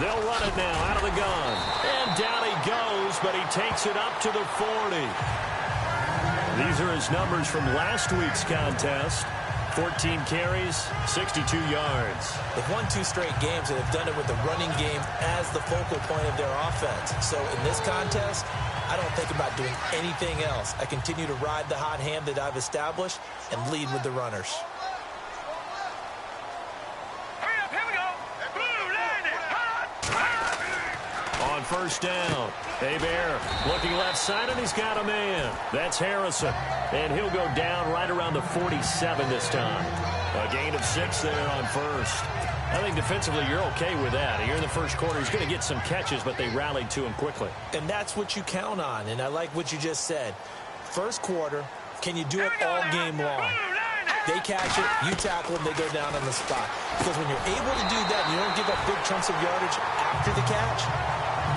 They'll run it now out of the gun. And down he goes, but he takes it up to the 40. These are his numbers from last week's contest. 14 carries, 62 yards. They've won 2 straight games and have done it with the running game as the focal point of their offense. So in this contest, I don't think about doing anything else. I continue to ride the hot hand that I've established and lead with the runners. On first down, Hebert looking left side, and he's got a man. That's Harrison, and he'll go down right around the 47 this time. A gain of 6 there on first. I think defensively you're okay with that. Here in the first quarter, he's going to get some catches, but they rallied to him quickly. And that's what you count on, and I like what you just said. First quarter, can you do it all game long? They catch it, you tackle them, they go down on the spot. Because when you're able to do that and you don't give up big chunks of yardage after the catch,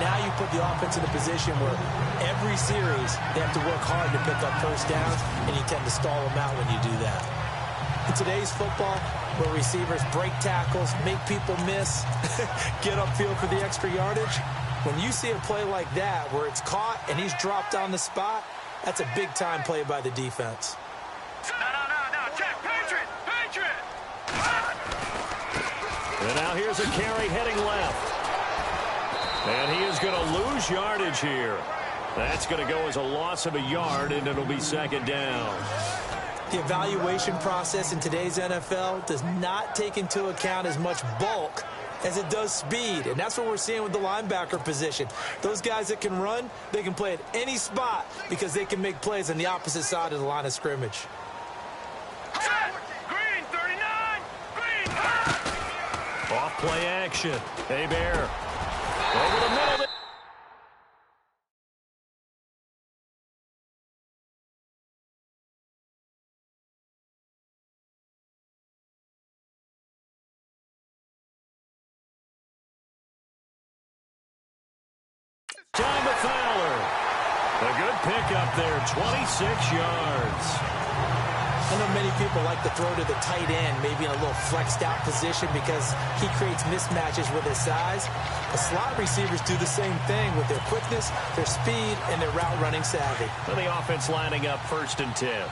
now you put the offense in a position where every series they have to work hard to pick up first downs, and you tend to stall them out when you do that. In today's football, where receivers break tackles, make people miss, get upfield for the extra yardage, when you see a play like that where it's caught and he's dropped on the spot, that's a big-time play by the defense. No, Jack, Patriot! And now here's a carry heading left. And he is going to lose yardage here. That's going to go as a loss of a yard, and it'll be second down. The evaluation process in today's NFL does not take into account as much bulk as it does speed, and that's what we're seeing with the linebacker position. Those guys that can run, they can play at any spot because they can make plays on the opposite side of the line of scrimmage. Green, 39! Green! Off play action. Hebert. Over the middle. Time to Fowler. A good pickup there, 26 yards. I know many people like to throw to the tight end, maybe in a little flexed out position because he creates mismatches with his size. The slot receivers do the same thing with their quickness, their speed, and their route running savvy. And the offense lining up 1st and 10.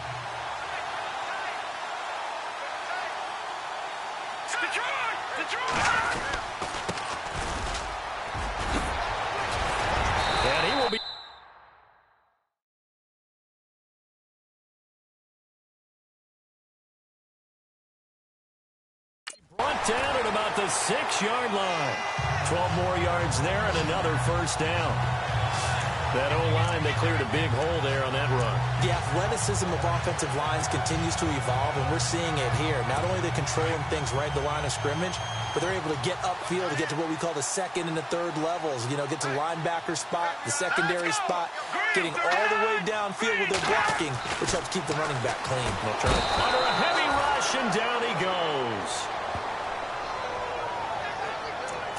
And he will be brought down at about the 6-yard line. 12 more yards there and another first down. That O-line, they cleared a big hole there on that run. The athleticism of offensive lines continues to evolve, and we're seeing it here. Not only are they controlling things right at the line of scrimmage, but they're able to get upfield to get to what we call the 2nd and the 3rd levels. You know, get to the linebacker spot, the secondary spot, getting all the way downfield with their blocking, which helps keep the running back clean. Under a heavy rush, and down he goes.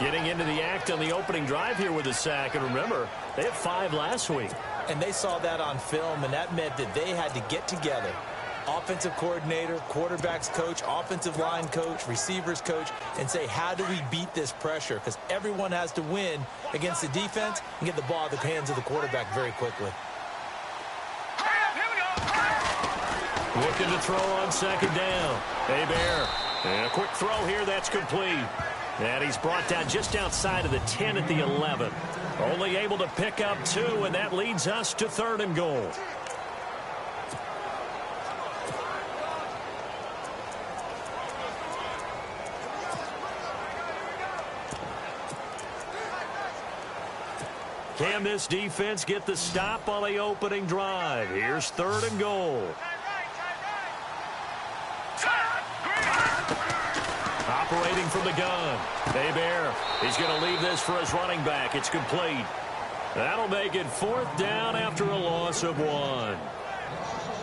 Getting into the act on the opening drive here with a sack. And remember, they had 5 last week. And they saw that on film, and that meant that they had to get together. Offensive coordinator, quarterbacks coach, offensive line coach, receivers coach, and say, how do we beat this pressure? Because everyone has to win against the defense and get the ball out of the hands of the quarterback very quickly. Looking to throw on 2nd down. Hebert. And a quick throw here, that's complete. And he's brought down just outside of the 10 at the 11. Only able to pick up 2, and that leads us to 3rd and goal. Can this defense get the stop on the opening drive? Here's 3rd and goal. Operating from the gun. Hebert. He's going to leave this for his running back. It's complete. That'll make it 4th down after a loss of 1.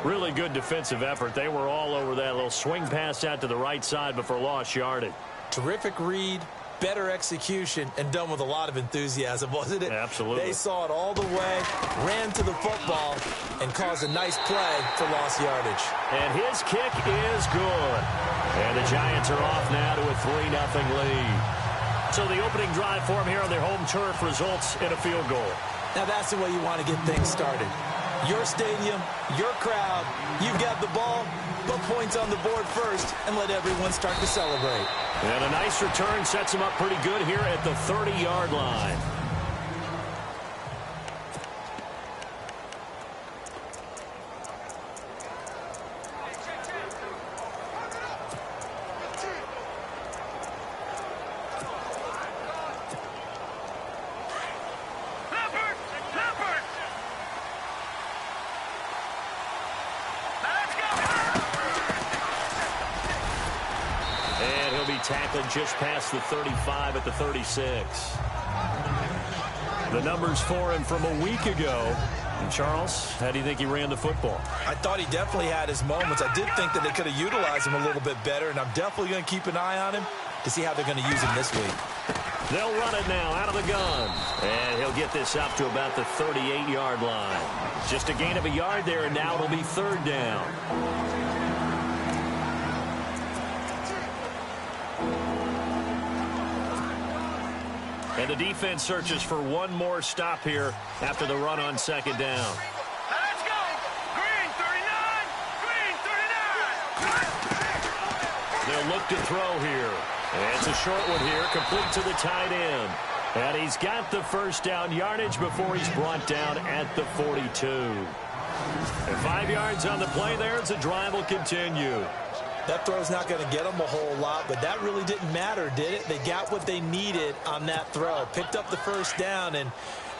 Really good defensive effort. They were all over that little swing pass out to the right side before lost yardage. Terrific read, better execution, and done with a lot of enthusiasm, wasn't it? Absolutely. They saw it all the way, ran to the football, and caused a nice play for lost yardage. And his kick is good. And the Giants are off now to a 3-0 lead. So the opening drive for him here on their home turf results in a field goal. Now that's the way you want to get things started. Your stadium, your crowd, you've got the ball, put points on the board first, and let everyone start to celebrate. And a nice return sets him up pretty good here at the 30-yard line. Tackled just past the 35 at the 36. The numbers for him from a week ago. And Charles, how do you think he ran the football? I thought he definitely had his moments. I did think that they could have utilized him a little bit better, and I'm definitely going to keep an eye on him to see how they're going to use him this week. They'll run it now out of the gun. And he'll get this up to about the 38-yard line. Just a gain of a yard there, and now it'll be third down. And the defense searches for one more stop here after the run on second down. Let's go! Green 39! Green 39! They'll look to throw here. And it's a short one here, complete to the tight end. And he's got the first down yardage before he's brought down at the 42. And 5 yards on the play there as the drive will continue. That throw's not going to get them a whole lot, but that really didn't matter, did it? They got what they needed on that throw. Picked up the first down, and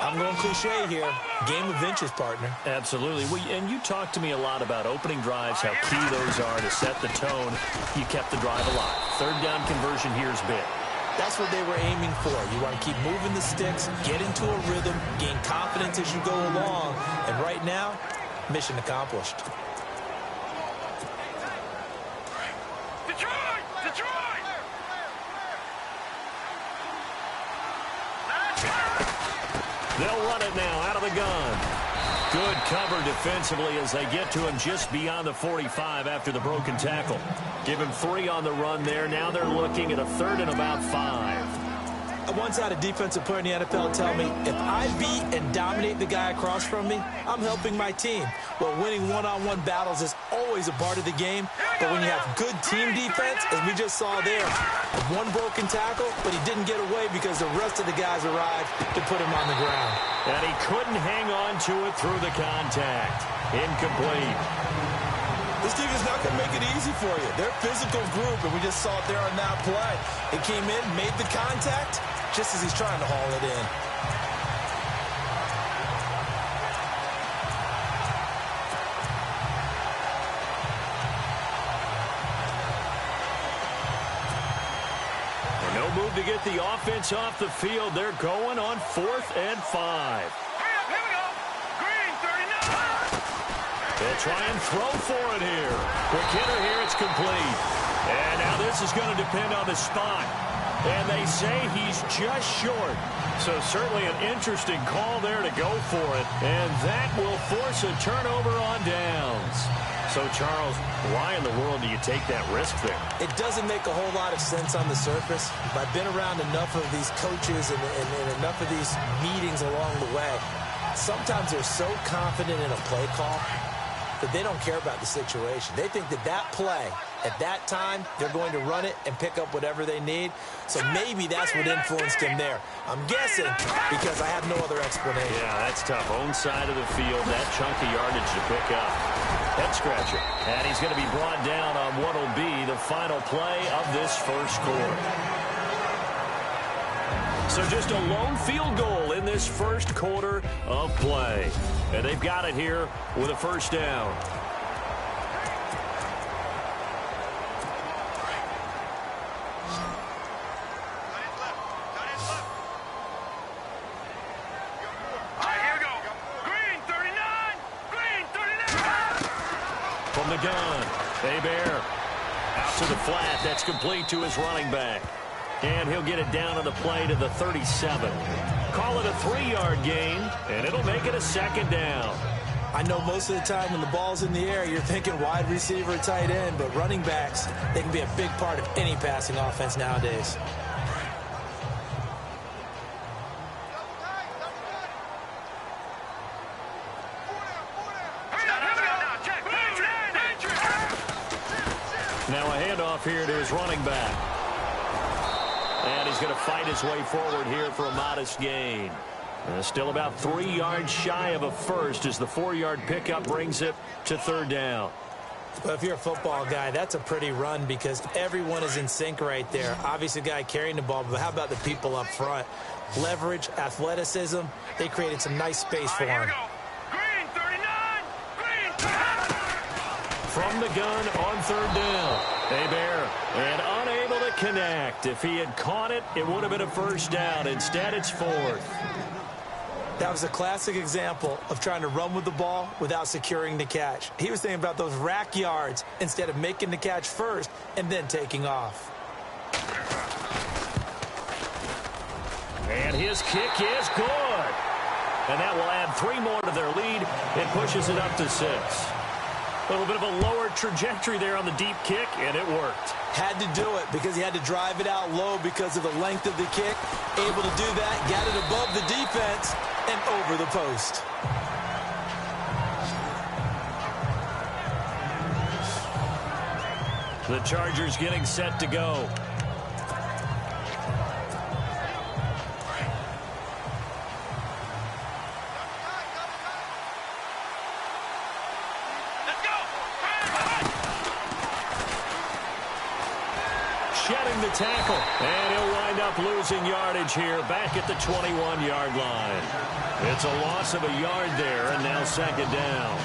I'm going cliche here. Game of inches, partner. Absolutely. And you talked to me a lot about opening drives, how key those are to set the tone. You kept the drive alive. Third down conversion here is big. That's what they were aiming for. You want to keep moving the sticks, get into a rhythm, gain confidence as you go along. And right now, mission accomplished. They'll run it now out of the gun. Good cover defensively as they get to him just beyond the 45 after the broken tackle. Give him 3 on the run there. Now they're looking at a third and about 5. I once had a defensive player in the NFL tell me, if I beat and dominate the guy across from me, I'm helping my team. Well, winning one-on-one battles is always a part of the game, but when you have good team defense, as we just saw there, one broken tackle, but he didn't get away because the rest of the guys arrived to put him on the ground. And he couldn't hang on to it through the contact. Incomplete. This team is not going to make it easy for you. They're a physical group, and we just saw it there on that play. It came in, made the contact, just as he's trying to haul it in. And no move to get the offense off the field. They're going on 4th and 5. Here we go! Green 39! They'll try and throw for it here. Quick hitter here, it's complete. And now this is going to depend on the spot. And they say he's just short. So certainly an interesting call there to go for it. And that will force a turnover on downs. So, Charles, why in the world do you take that risk there? It doesn't make a whole lot of sense on the surface. But I've been around enough of these coaches and enough of these meetings along the way. Sometimes they're so confident in a play call that they don't care about the situation. They think that that play, at that time, they're going to run it and pick up whatever they need. So maybe that's what influenced him there. I'm guessing because I have no other explanation. Yeah, that's tough. Own side of the field, that chunk of yardage to pick up. Head scratcher. And he's going to be brought down on what will be the final play of this first quarter. So just a lone field goal in this first quarter of play. And they've got it here with a first down. From the gun, Hebert out to the flat. That's complete to his running back. And he'll get it down on the play to the 37. Call it a 3-yard gain, and it'll make it a second down. I know most of the time when the ball's in the air, you're thinking wide receiver, tight end, but running backs, they can be a big part of any passing offense nowadays. handoff here to his running back. And he's going to fight his way forward here for a modest gain. Still about 3 yards shy of a first as the 4-yard pickup brings it to third down. Well, if you're a football guy, that's a pretty run because everyone is in sync right there. Obviously, the guy carrying the ball, but how about the people up front? Leverage, athleticism, they created some nice space for him. Green 39. Green 39. From the gun on third down. Hebert, and unable to connect. If he had caught it, it would have been a first down. Instead, it's fourth. That was a classic example of trying to run with the ball without securing the catch. He was thinking about those rack yards instead of making the catch first and then taking off. And his kick is good. And that will add 3 more to their lead. It pushes it up to 6. A little bit of a lower trajectory there on the deep kick, and it worked. Had to do it because he had to drive it out low because of the length of the kick. Able to do that, got it above the defense and over the post. The Chargers getting set to go. Shedding the tackle, and he'll wind up losing yardage here back at the 21-yard line. It's a loss of a yard there, and now second down.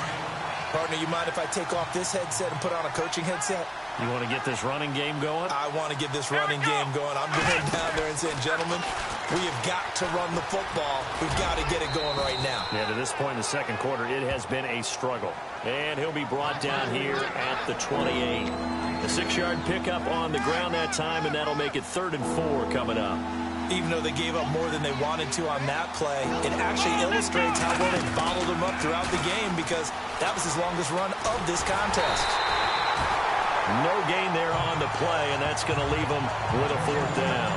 Partner, you mind if I take off this headset and put on a coaching headset? You want to get this running game going? I want to get this running game going. I'm going down there and saying, gentlemen, we have got to run the football. We've got to get it going right now. Yeah, to this point in the second quarter, it has been a struggle. And he'll be brought down here at the 28. A 6-yard pickup on the ground that time, and that'll make it 3rd and 4 coming up. Even though they gave up more than they wanted to on that play, it actually illustrates how well they bottled them up throughout the game because that was his longest run of this contest. No gain there on the play, and that's going to leave them with a 4th down.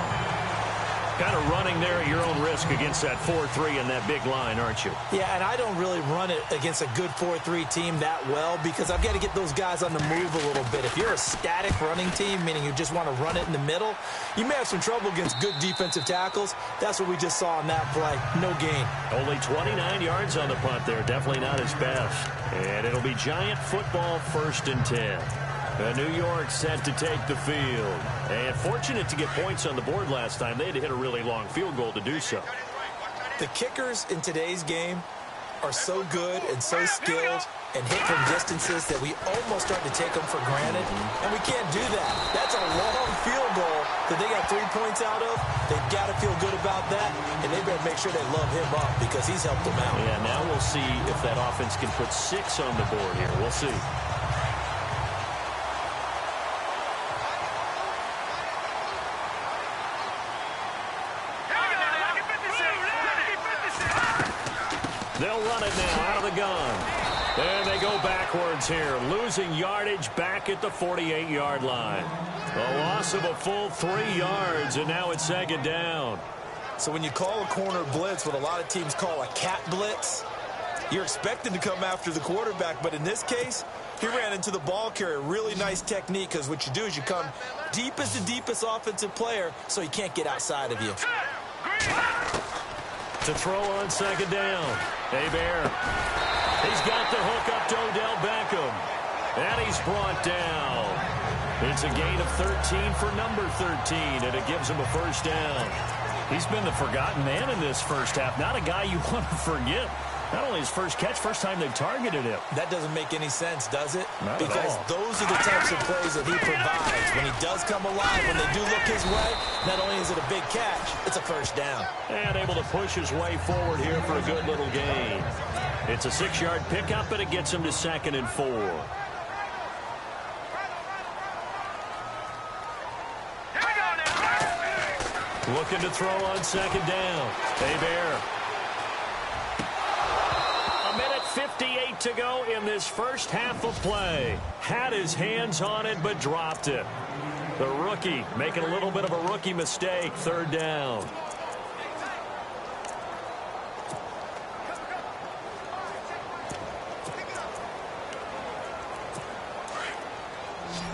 Kind of running there at your own risk against that 4-3 and that big line, aren't you? Yeah, and I don't really run it against a good 4-3 team that well because I've got to get those guys on the move a little bit. If you're a static running team, meaning you just want to run it in the middle, you may have some trouble against good defensive tackles. That's what we just saw on that play. No gain. Only 29 yards on the punt there. Definitely not his best. And it'll be Giant football 1st and 10. New York set to take the field. And fortunate to get points on the board last time. They had to hit a really long field goal to do so. The kickers in today's game are so good and so skilled and hit from distances that we almost start to take them for granted. And we can't do that. That's a long field goal that they got 3 points out of. They've got to feel good about that. And they better make sure they love him up because he's helped them out. Yeah, now we'll see if that offense can put 6 on the board here. We'll see. They'll run it now out of the gun. And they go backwards here, losing yardage back at the 48-yard line. A loss of a full 3 yards, and now it's 2nd down. So when you call a corner blitz, what a lot of teams call a cat blitz, you're expected to come after the quarterback. But in this case, he ran into the ball carrier. Really nice technique because what you do is you come deep as the deepest offensive player so he can't get outside of you. To throw on 2nd down. Hebert. He's got the hook up to Odell Beckham. And he's brought down. It's a gain of 13 for number 13, and it gives him a 1st down. He's been the forgotten man in this first half. Not a guy you want to forget. Not only his first catch, first time they've targeted him. That doesn't make any sense, does it? Not because at all. Those are the types of plays that he provides. When he does come alive, when they do look his way, not only is it a big catch, it's a 1st down. And able to push his way forward here for a good little gain. It's a 6-yard pickup, but it gets him to 2nd and 4. Looking to throw on 2nd down. Hebert. 1:58 to go in this first half of play. Had his hands on it, but dropped it. The rookie making a little bit of a rookie mistake. 3rd down.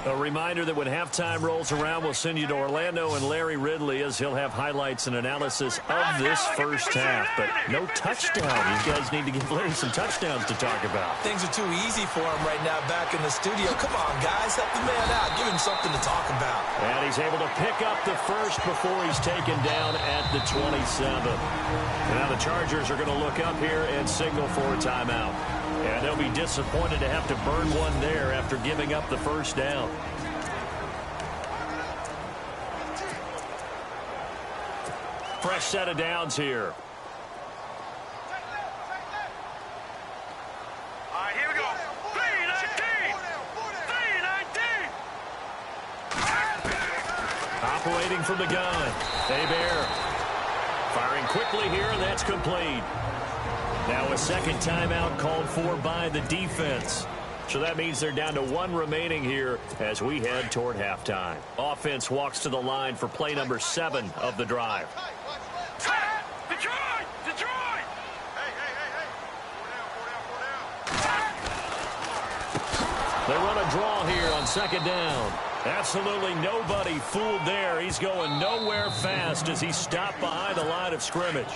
A reminder that when halftime rolls around, we'll send you to Orlando and Larry Ridley as he'll have highlights and analysis of this first half. But no touchdown. These guys need to give Larry some touchdowns to talk about. Things are too easy for him right now back in the studio. Come on, guys. Help the man out. Give him something to talk about. And he's able to pick up the first before he's taken down at the 27. Now the Chargers are going to look up here and signal for a timeout. And they'll be disappointed to have to burn one there after giving up the first down. Fresh set of downs here. All right, here we go. 3-19. 3-19. Operating from the gun. Hebert firing quickly here, and that's complete. Now a second timeout called for by the defense. So that means they're down to one remaining here as we head toward halftime. Offense walks to the line for play number 7 of the drive. Detroit! Detroit! They run a draw here on second down. Absolutely nobody fooled there. He's going nowhere fast as he stopped behind the line of scrimmage.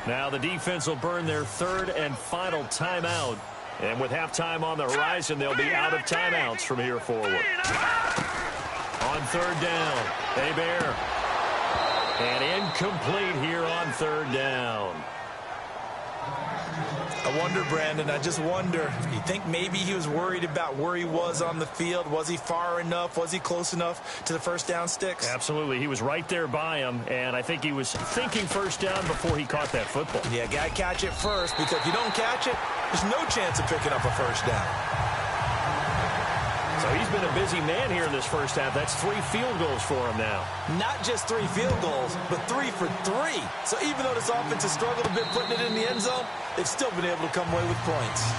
Now the defense will burn their third and final timeout. And with halftime on the horizon, they'll be out of timeouts from here forward. On third down, Hebert. And incomplete here on third down. I wonder, Brandon, I just wonder, you think maybe he was worried about where he was on the field? Was he far enough? Was he close enough to the first down sticks? Absolutely. He was right there by him, and I think he was thinking first down before he caught that football. Yeah, got to catch it first, because if you don't catch it, there's no chance of picking up a first down. So he's been a busy man here in this first half. That's 3 field goals for him now. Not just 3 field goals, but 3 for 3. So even though this offense has struggled a bit putting it in the end zone, they've still been able to come away with points.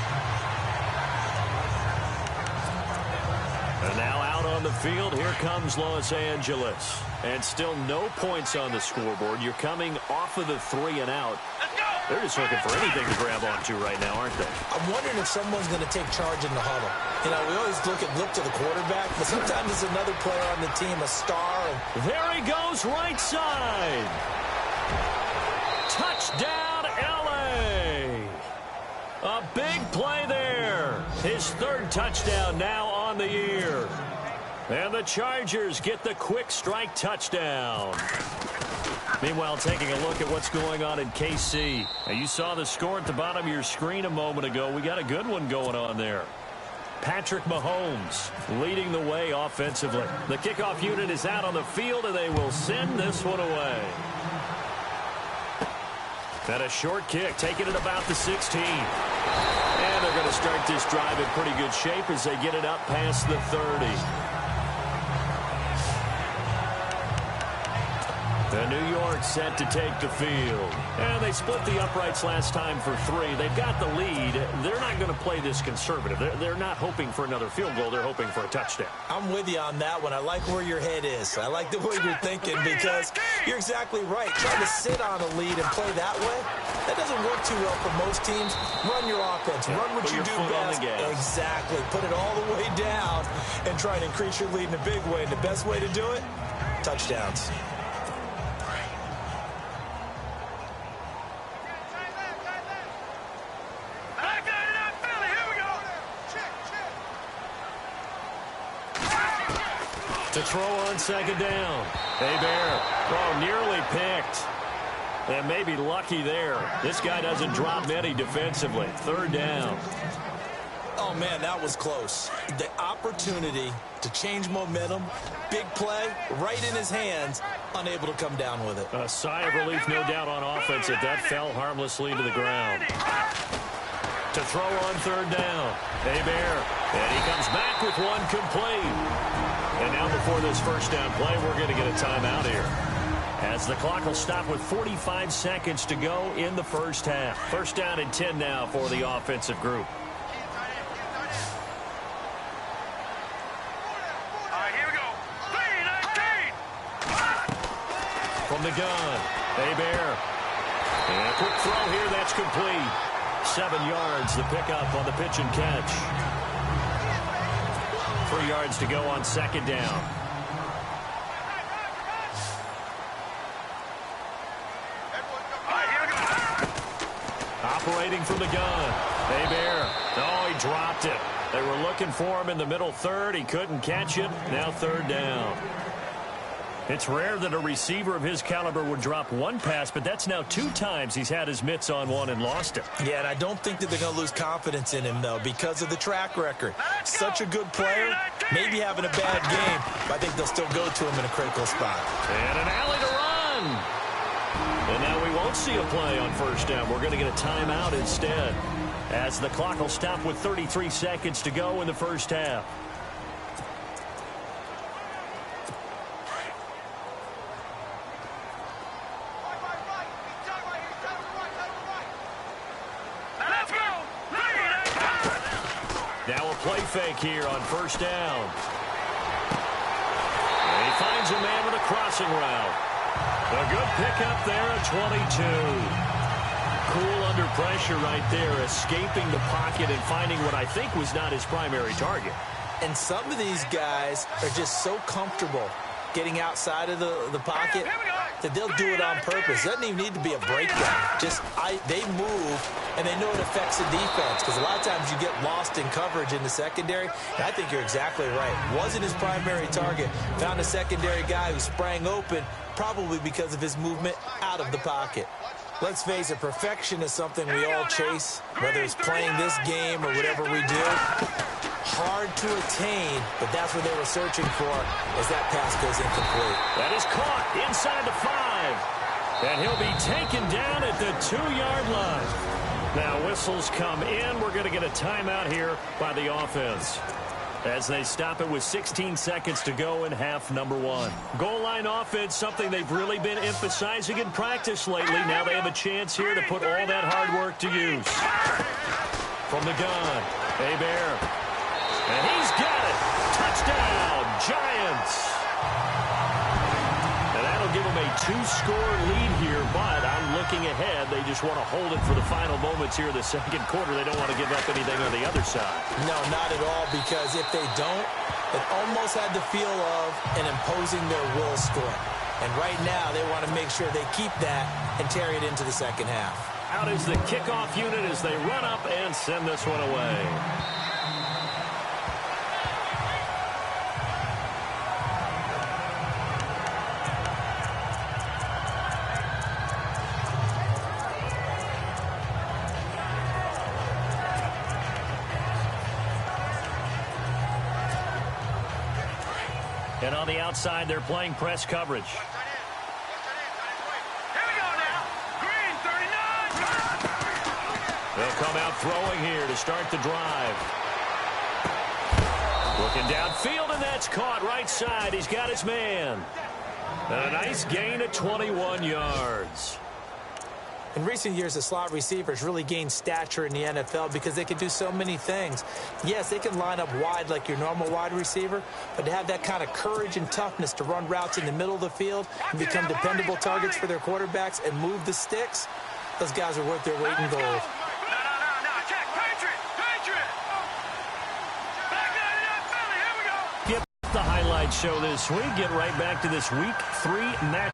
And now out on the field, here comes Los Angeles. And still no points on the scoreboard. You're coming off of the 3 and out. They're just looking for anything to grab onto right now, aren't they? I'm wondering if someone's going to take charge in the huddle. You know, we always look to the quarterback, but sometimes it's another player on the team, a star. There he goes, right side. Touchdown, L.A. A big play there. His 3rd touchdown now on the year. And the Chargers get the quick strike touchdown. Meanwhile, taking a look at what's going on in KC. Now, you saw the score at the bottom of your screen a moment ago. We got a good one going on there. Patrick Mahomes leading the way offensively. The kickoff unit is out on the field, and they will send this one away. And a short kick, taking it about the 16. And they're going to start this drive in pretty good shape as they get it up past the 30. The New York set to take the field. And they split the uprights last time for 3. They've got the lead. They're not going to play this conservative. They're not hoping for another field goal. They're hoping for a touchdown. I'm with you on that one. I like where your head is. I like the way you're thinking, because you're exactly right. Trying to sit on a lead and play that way, that doesn't work too well for most teams. Run your offense. Run what you do best. Exactly. Put it all the way down and try and increase your lead in a big way. And the best way to do it, touchdowns. To throw on second down. Hebert. Oh, nearly picked. And maybe lucky there. This guy doesn't drop many defensively. 3rd down. Oh, man, that was close. The opportunity to change momentum, big play, right in his hands, unable to come down with it. A sigh of relief, no doubt, on offense that fell harmlessly to the ground. To throw on 3rd down. Hebert. And he comes back with one complete. And now before this first down play, we're going to get a timeout here, as the clock will stop with 45 seconds to go in the first half. First down and 10 now for the offensive group. All right, here we go. 3-19. From the gun, Hebert. And a quick throw here, that's complete. 7 yards, the pickup on the pitch and catch. 3 yards to go on second down. Operating from the gun. Hebert. Oh, he dropped it. They were looking for him in the middle third. He couldn't catch it. Now third down. It's rare that a receiver of his caliber would drop one pass, but that's now 2 times he's had his mitts on one and lost it. Yeah, and I don't think that they're going to lose confidence in him, though, because of the track record. Such a good player, maybe having a bad game, but I think they'll still go to him in a critical spot. And an alley to run. And now we won't see a play on first down. We're going to get a timeout instead, as the clock will stop with 33 seconds to go in the first half. Now a play fake here on first down. And he finds a man with a crossing route. A good pickup there at 22. Cool under pressure right there, escaping the pocket and finding what I think was not his primary target. And some of these guys are just so comfortable getting outside of the pocket that they'll do it on purpose. It doesn't even need to be a breakdown. They move, and they know it affects the defense, because a lot of times you get lost in coverage in the secondary, and I think you're exactly right. Wasn't his primary target. Found a secondary guy who sprang open, probably because of his movement out of the pocket. Let's face it, perfection is something we all chase, whether it's playing this game or whatever we do. Hard to attain, but that's what they were searching for as that pass goes incomplete. That is caught inside the 5. And he'll be taken down at the 2-yard line. Now whistles come in. We're going to get a timeout here by the offense, as they stop it with 16 seconds to go in half number 1. Goal line offense, something they've really been emphasizing in practice lately. Now they have a chance here to put all that hard work to use. From the gun, Hebert. And he's got it. Touchdown, Giants. And that'll give them a 2-score lead here, but I'm looking ahead. They just want to hold it for the final moments here in the second quarter. They don't want to give up anything on the other side. No, not at all, because if they don't, it almost had the feel of an imposing their will score. And right now, they want to make sure they keep that and carry it into the second half. Out is the kickoff unit as they run up and send this one away. And on the outside, they're playing press coverage. Here we go now. Green, 39. They'll come out throwing here to start the drive. Looking downfield, and that's caught right side. He's got his man. And a nice gain of 21 yards. In recent years, the slot receivers really gained stature in the NFL because they can do so many things. Yes, they can line up wide like your normal wide receiver, but to have that kind of courage and toughness to run routes in the middle of the field and become dependable targets for their quarterbacks and move the sticks, those guys are worth their weight in gold. No, check. Patriot. Back up, Philly. Here we go. Get the highlight show this week. Get right back to this Week 3 match.